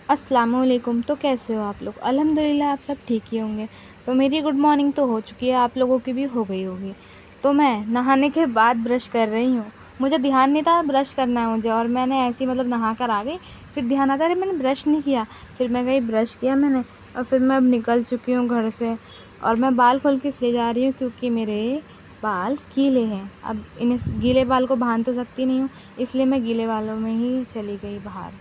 अस्सलामुअलैकुम। तो कैसे हो आप लोग? अल्हम्दुलिल्लाह आप सब ठीक ही होंगे। तो मेरी गुड मॉर्निंग तो हो चुकी है, आप लोगों की भी हो गई होगी। तो मैं नहाने के बाद ब्रश कर रही हूँ। मुझे ध्यान नहीं था ब्रश करना है मुझे, और मैंने ऐसे ही मतलब नहा कर आ गई। फिर ध्यान आता अरे मैंने ब्रश नहीं किया। फिर मैं गई ब्रश किया मैंने, और फिर मैं अब निकल चुकी हूँ घर से। और मैं बाल खोल के इसलिए जा रही हूँ क्योंकि मेरे बाल गीले हैं। अब इन्हें गीले बाल को बांध तो सकती नहीं हूँ, इसलिए मैं गीले बालों में ही चली गई बाहर।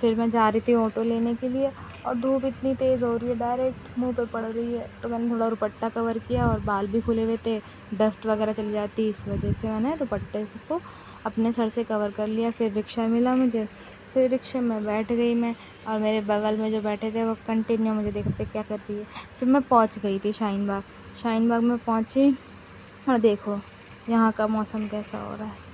फिर मैं जा रही थी ऑटो लेने के लिए, और धूप इतनी तेज़ हो रही है, डायरेक्ट मुंह पे पड़ रही है। तो मैंने थोड़ा दुपट्टा कवर किया, और बाल भी खुले हुए थे, डस्ट वगैरह चली जाती, इस वजह से मैंने दुपट्टे को अपने सर से कवर कर लिया। फिर रिक्शा मिला मुझे, फिर रिक्शे में बैठ गई मैं। और मेरे बगल में जो बैठे थे वो कंटिन्यू मुझे देखते क्या कर रही है। फिर मैं पहुंच गई थी शाहीन बाग। शाहीन बाग में पहुंची, और देखो यहाँ का मौसम कैसा हो रहा है।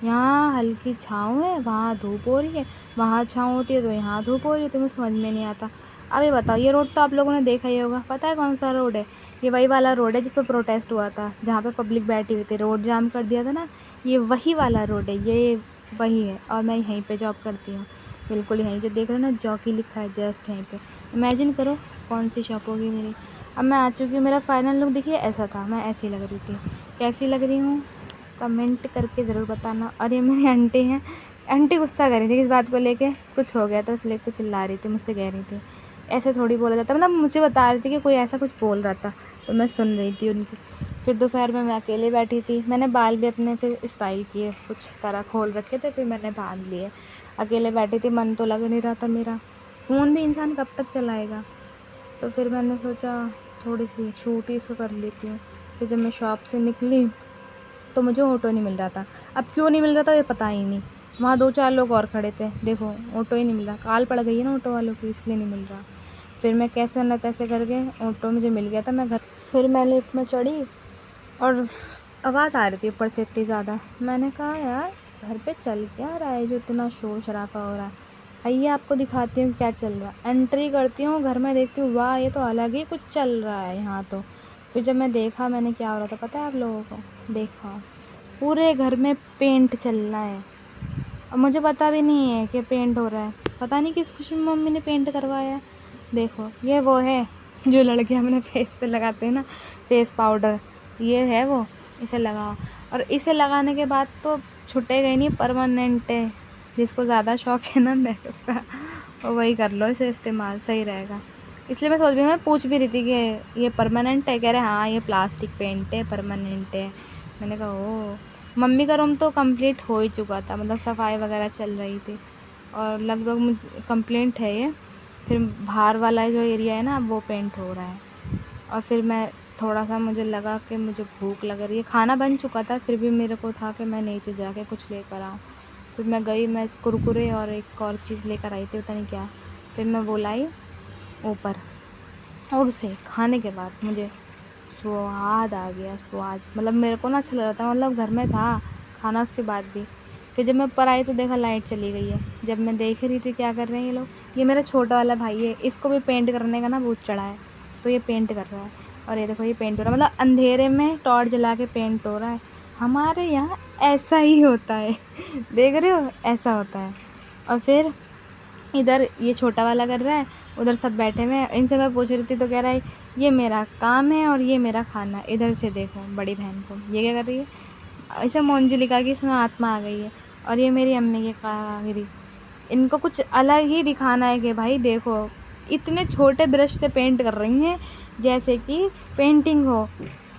यहाँ हल्की छाँव है, वहाँ धूप हो रही है, वहाँ छाँव होती है तो यहाँ धूप हो रही है। तो मुझे समझ में नहीं आता। अब ये बताओ, ये रोड तो आप लोगों ने देखा ही होगा, पता है कौन सा रोड है? ये वही वाला रोड है जिस पर प्रोटेस्ट हुआ था, जहाँ पे पब्लिक बैठी हुई थी, रोड जाम कर दिया था ना। ये वही वाला रोड है, ये वही है। और मैं यहीं पे जॉब करती हूँ, बिल्कुल यहीं जो देख रहे हो ना, जॉकी लिखा है जस्ट यहीं पे। इमेजिन करो कौन सी शॉप होगी मेरी। अब मैं आ चुकी हूँ, मेरा फाइनल लुक देखिए ऐसा था, मैं ऐसी लग रही थी। कैसी लग रही हूँ कमेंट करके ज़रूर बताना। और ये मेरी आंटी हैं, आंटी गुस्सा कर रही थी इस बात को लेके, कुछ हो गया था इसलिए कुछ चिल्ला रही थी, मुझसे कह रही थी ऐसे थोड़ी बोला जाता, मतलब मुझे बता रही थी कि कोई ऐसा कुछ बोल रहा था, तो मैं सुन रही थी उनकी। फिर दोपहर में मैं अकेले बैठी थी, मैंने बाल भी अपने से स्टाइल किए, कुछ करा खोल रखे थे, फिर मैंने बांध लिए। अकेले बैठी थी, मन तो लग नहीं रहा था मेरा। फ़ोन भी इंसान कब तक चलाएगा। तो फिर मैंने सोचा थोड़ी सी शूट ही इसको कर लेती हूँ। फिर जब मैं शॉप से निकली तो मुझे ऑटो नहीं मिल रहा था। अब क्यों नहीं मिल रहा था ये पता ही नहीं। वहाँ 2-4 लोग और खड़े थे, देखो ऑटो ही नहीं मिल रहा। काल पड़ गई है ना ऑटो वालों की, इसलिए नहीं मिल रहा। फिर मैं कैसे न तैसे करके ऑटो मुझे मिल गया था, मैं घर। फिर मैं लिफ्ट में चढ़ी, और आवाज़ आ रही थी ऊपर से इतनी ज़्यादा। मैंने कहा यार घर पे चल क्या रहा है जो इतना शोर शराबा हो रहा है। आइए आपको दिखाती हूँ क्या चल रहा है। एंट्री करती हूँ घर में, देखती हूँ वाह ये तो अलग ही कुछ चल रहा है यहाँ तो। फिर जब मैं देखा मैंने क्या हो रहा था पता है आप लोगों को? देखा पूरे घर में पेंट चल रहा है, और मुझे पता भी नहीं है कि पेंट हो रहा है। पता नहीं किस खुशी में मम्मी ने पेंट करवाया है। देखो ये वो है जो लड़कियां अपने फेस पे लगाते हैं ना, फेस पाउडर, ये है वो। इसे लगाओ, और इसे लगाने के बाद तो छुटेगा ही नहीं, परमानेंट है। जिसको ज़्यादा शौक है ना मेकअप का, वो वही कर लो, इसे इस्तेमाल सही रहेगा। इसलिए मैं सोच भी, मैं पूछ भी रही थी कि ये परमानेंट है? कह रहे हाँ ये प्लास्टिक पेंट है, परमानेंट है। मैंने कहा ओह। मम्मी का रूम तो कंप्लीट हो ही चुका था, मतलब सफाई वगैरह चल रही थी, और लगभग मुझे कंप्लीट है ये। फिर बाहर वाला जो एरिया है ना वो पेंट हो रहा है। और फिर मैं थोड़ा सा, मुझे लगा कि मुझे भूख लग रही है, खाना बन चुका था, फिर भी मेरे को था कि मैं नीचे जाके कुछ लेकर आऊँ। फिर मैं गई, मैं कुरकुरे और एक और चीज़ लेकर आई थी, पता नहीं क्या। फिर मैं वो लाई ऊपर, और उसे खाने के बाद मुझे स्वाद आ गया, स्वाद। मतलब मेरे को ना अच्छा लग रहा था, मतलब घर में था खाना उसके बाद भी। फिर जब मैं ऊपर आई तो देखा लाइट चली गई है। जब मैं देख रही थी क्या कर रहे हैं ये लोग, ये मेरा छोटा वाला भाई है, इसको भी पेंट करने का ना भूत चढ़ा है, तो ये पेंट कर रहा है। और ये देखो ये पेंट हो रहा है, मतलब अंधेरे में टॉर्च जला के पेंट हो रहा है। हमारे यहाँ ऐसा ही होता है देख रहे हो, ऐसा होता है। और फिर इधर ये छोटा वाला कर रहा है, उधर सब बैठे हुए हैं। इनसे मैं पूछ रही थी तो कह रहा है ये मेरा काम है और ये मेरा खाना है। इधर से देखो बड़ी बहन को, ये क्या कर रही है, ऐसे मोंजुलिका की इसमें आत्मा आ गई है। और ये मेरी अम्मी की कारीगरी, इनको कुछ अलग ही दिखाना है कि भाई देखो, इतने छोटे ब्रश से पेंट कर रही हैं जैसे कि पेंटिंग हो,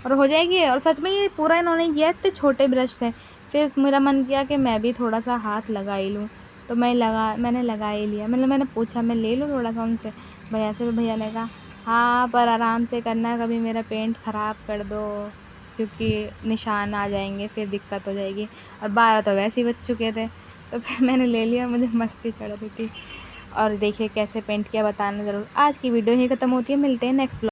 और हो जाएगी। और सच में ये पूरा इन्होंने किया इतने छोटे ब्रश से। फिर मेरा मन किया कि मैं भी थोड़ा सा हाथ लगा ही लूँ, तो मैंने लगा ही लिया। मतलब मैंने पूछा मैं ले लूँ थोड़ा सा उनसे, भैया से। भैया ने कहा हाँ पर आराम से करना, कभी मेरा पेंट ख़राब कर दो, क्योंकि निशान आ जाएंगे फिर दिक्कत हो जाएगी। और 12 तो वैसे ही बज चुके थे, तो फिर मैंने ले लिया, मुझे मस्ती चढ़ रही थी। और देखिए कैसे पेंट किया, बताना ज़रूर। आज की वीडियो यहीं ख़त्म होती है, मिलते हैं नेक्स्ट।